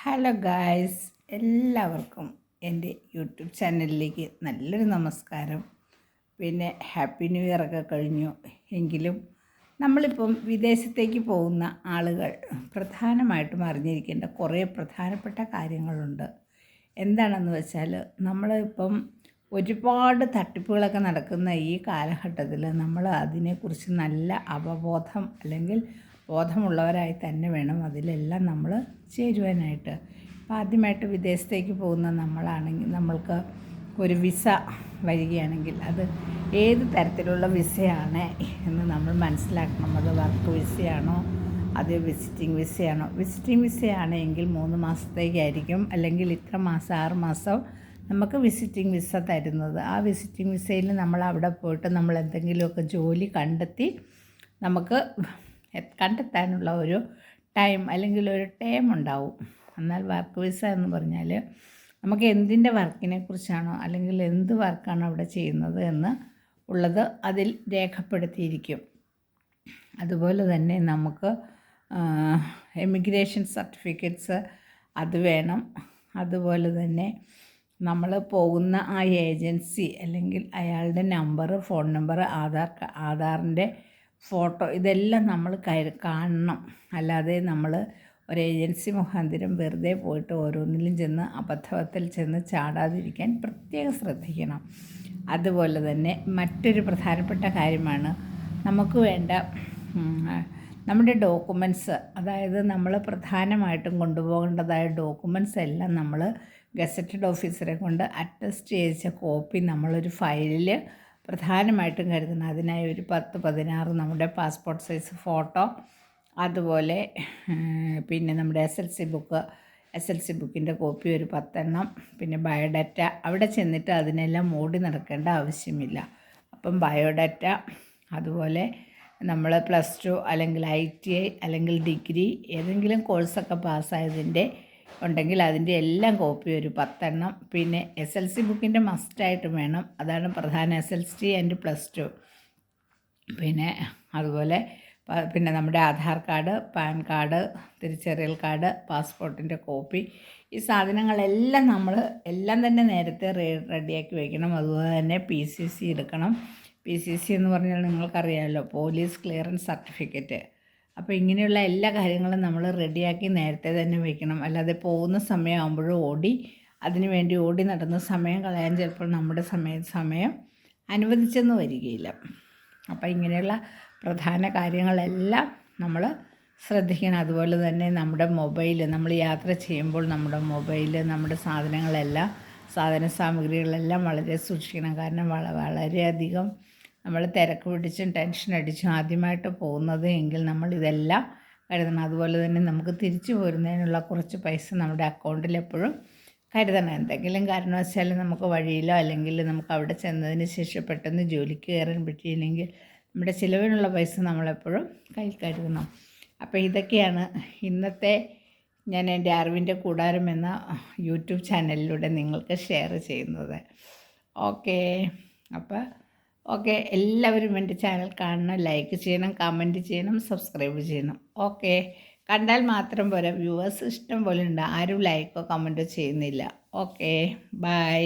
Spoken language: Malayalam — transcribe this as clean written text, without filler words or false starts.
ഹലോ ഗായ്സ്, എല്ലാവർക്കും എൻ്റെ യൂട്യൂബ് ചാനലിലേക്ക് നല്ലൊരു നമസ്കാരം. പിന്നെ ഹാപ്പി ന്യൂ ഇയർ ഒക്കെ കഴിഞ്ഞു. എങ്കിലും നമ്മളിപ്പം വിദേശത്തേക്ക് പോകുന്ന ആളുകൾ പ്രധാനമായിട്ടും അറിഞ്ഞിരിക്കേണ്ട കുറേ പ്രധാനപ്പെട്ട കാര്യങ്ങളുണ്ട്. എന്താണെന്ന് വെച്ചാൽ, നമ്മളിപ്പം ഒരുപാട് തട്ടിപ്പുകളൊക്കെ നടക്കുന്ന ഈ കാലഘട്ടത്തിൽ നമ്മൾ അതിനെക്കുറിച്ച് നല്ല അവബോധം അല്ലെങ്കിൽ ബോധമുള്ളവരായി തന്നെ വേണം അതിലെല്ലാം നമ്മൾ ചേരുവാനായിട്ട്. അപ്പോൾ ആദ്യമായിട്ട് വിദേശത്തേക്ക് പോകുന്ന നമ്മളാണെങ്കിൽ നമ്മൾക്ക് ഒരു വിസ വരികയാണെങ്കിൽ അത് ഏത് തരത്തിലുള്ള വിസയാണ് എന്ന് നമ്മൾ മനസ്സിലാക്കണം. അത് വർക്ക് വിസയാണോ, അത് വിസിറ്റിംഗ് വിസയാണോ? വിസിറ്റിംഗ് വിസയാണെങ്കിൽ 3 മാസത്തേക്കായിരിക്കും, അല്ലെങ്കിൽ ഇത്ര മാസം 6 മാസം നമുക്ക് വിസിറ്റിംഗ് വിസ തരുന്നത്. ആ വിസിറ്റിംഗ് വിസയിൽ നമ്മൾ അവിടെ പോയിട്ട് നമ്മൾ എന്തെങ്കിലുമൊക്കെ ജോലി കണ്ടെത്തി നമുക്ക് കണ്ടെത്താനുള്ള ഒരു ടൈം അല്ലെങ്കിൽ ഒരു ടൈം ഉണ്ടാവും. എന്നാൽ വർക്ക് വിസ എന്ന് പറഞ്ഞാൽ നമുക്ക് എന്തിൻ്റെ വർക്കിനെ കുറിച്ചാണോ അല്ലെങ്കിൽ എന്ത് വർക്കാണ് അവിടെ ചെയ്യുന്നത് എന്ന് ഉള്ളത് അതിൽ രേഖപ്പെടുത്തിയിരിക്കും. അതുപോലെ തന്നെ നമുക്ക് എമിഗ്രേഷൻ സർട്ടിഫിക്കറ്റ്സ് അത് വേണം. അതുപോലെ തന്നെ നമ്മൾ പോകുന്ന ആ ഏജൻസി അല്ലെങ്കിൽ അയാളുടെ നമ്പർ, ഫോൺ നമ്പർ, ആധാറിൻ്റെ ഫോട്ടോ ഇതെല്ലാം നമ്മൾ കാണണം. അല്ലാതെ നമ്മൾ ഒരു ഏജൻസി മുഖാന്തരം വെറുതെ പോയിട്ട് ഓരോന്നിലും ചെന്ന് അബദ്ധത്തിൽ ചെന്ന് ചാടാതിരിക്കാൻ പ്രത്യേകം ശ്രദ്ധിക്കണം. അതുപോലെ തന്നെ മറ്റൊരു പ്രധാനപ്പെട്ട കാര്യമാണ് നമുക്ക് വേണ്ട നമ്മുടെ ഡോക്യുമെൻറ്റ്സ്. അതായത് നമ്മൾ പ്രധാനമായിട്ടും കൊണ്ടുപോകേണ്ടതായ ഡോക്യുമെൻറ്റ്സ് എല്ലാം നമ്മൾ ഗസറ്റഡ് ഓഫീസറെ കൊണ്ട് അറ്റസ്റ്റ് ചെയ്ത കോപ്പി നമ്മളൊരു ഫയലിൽ പ്രധാനമായിട്ടും കരുതണം. അതിനായി ഒരു 10-16 നമ്മുടെ പാസ്പോർട്ട് സൈസ് ഫോട്ടോ, അതുപോലെ പിന്നെ നമ്മുടെ SLC ബുക്കിൻ്റെ കോപ്പി ഒരു 10 എണ്ണം, പിന്നെ ബയോഡാറ്റ. അവിടെ ചെന്നിട്ട് അതിനെല്ലാം ഓടി നടക്കേണ്ട ആവശ്യമില്ല. അപ്പം ബയോഡാറ്റ, അതുപോലെ നമ്മൾ +2 അല്ലെങ്കിൽ ITI അല്ലെങ്കിൽ ഡിഗ്രി ഏതെങ്കിലും കോഴ്സൊക്കെ പാസ്സായതിൻ്റെ ഉണ്ടെങ്കിൽ അതിൻ്റെ എല്ലാം കോപ്പി ഒരു 10 എണ്ണം. പിന്നെ SLC ബുക്കിൻ്റെ മസ്റ്റായിട്ട് വേണം, അതാണ് പ്രധാന. SLC and +2. പിന്നെ അതുപോലെ പിന്നെ നമ്മുടെ ആധാർ കാർഡ്, പാൻ കാർഡ്, തിരിച്ചറിയൽ കാർഡ്, പാസ്പോർട്ടിൻ്റെ കോപ്പി. ഈ സാധനങ്ങളെല്ലാം നമ്മൾ എല്ലാം തന്നെ നേരത്തെ റെഡിയാക്കി വയ്ക്കണം. അതുപോലെ തന്നെ PCC എടുക്കണം. PCC എന്ന് പറഞ്ഞാൽ നിങ്ങൾക്കറിയാമല്ലോ, പോലീസ് ക്ലിയറൻസ് സർട്ടിഫിക്കറ്റ്. അപ്പോൾ ഇങ്ങനെയുള്ള എല്ലാ കാര്യങ്ങളും നമ്മൾ റെഡിയാക്കി നേരത്തെ തന്നെ വയ്ക്കണം. അല്ലാതെ പോകുന്ന സമയമാകുമ്പോഴും അതിനു വേണ്ടി ഓടി നടന്ന് സമയം കളയാൻ ചിലപ്പോൾ നമ്മുടെ സമയം അനുവദിച്ചെന്ന് വരികയില്ല. അപ്പോൾ ഇങ്ങനെയുള്ള പ്രധാന കാര്യങ്ങളെല്ലാം നമ്മൾ ശ്രദ്ധിക്കണം. അതുപോലെ തന്നെ നമ്മുടെ മൊബൈൽ, നമ്മൾ യാത്ര ചെയ്യുമ്പോൾ നമ്മുടെ മൊബൈൽ, നമ്മുടെ സാധന സാമഗ്രികളെല്ലാം വളരെ സൂക്ഷിക്കണം. കാരണം വളരെയധികം നമ്മൾ തിരക്ക് പിടിച്ചും ടെൻഷൻ അടിച്ചും ആദ്യമായിട്ട് പോകുന്നത് എങ്കിൽ നമ്മൾ ഇതെല്ലാം കരുതണം. അതുപോലെ തന്നെ നമുക്ക് തിരിച്ചു പോരുന്നതിനുള്ള കുറച്ച് പൈസ നമ്മുടെ അക്കൗണ്ടിൽ എപ്പോഴും കരുതണം. എന്തെങ്കിലും കാരണവശാൽ നമുക്ക് വഴിയിലോ അല്ലെങ്കിൽ നമുക്ക് അവിടെ ചെന്നതിന് ശേഷം പെട്ടെന്ന് ജോലിക്ക് കയറാൻ പറ്റിയില്ലെങ്കിൽ നമ്മുടെ ചിലവിനുള്ള പൈസ നമ്മളെപ്പോഴും കയ്യിൽ കരുതണം. അപ്പോൾ ഇതൊക്കെയാണ് ഇന്നത്തെ ഞാൻ എൻ്റെ അറിവിൻ്റെ കൂടാരം എന്ന യൂട്യൂബ് ചാനലിലൂടെ നിങ്ങൾക്ക് ഷെയർ ചെയ്യുന്നത്. ഓക്കെ, എല്ലാവരും എൻ്റെ ചാനൽ കാണണം, ലൈക്ക് ചെയ്യണം, കമൻറ്റ് ചെയ്യണം, സബ്സ്ക്രൈബ് ചെയ്യണം. കണ്ടാൽ മാത്രം പോരാ, വ്യൂവേഴ്സ് ഇഷ്ടം പോലെ ഉണ്ട്, ആരും ലൈക്കോ കമൻറ്റോ ചെയ്യുന്നില്ല. ബൈ.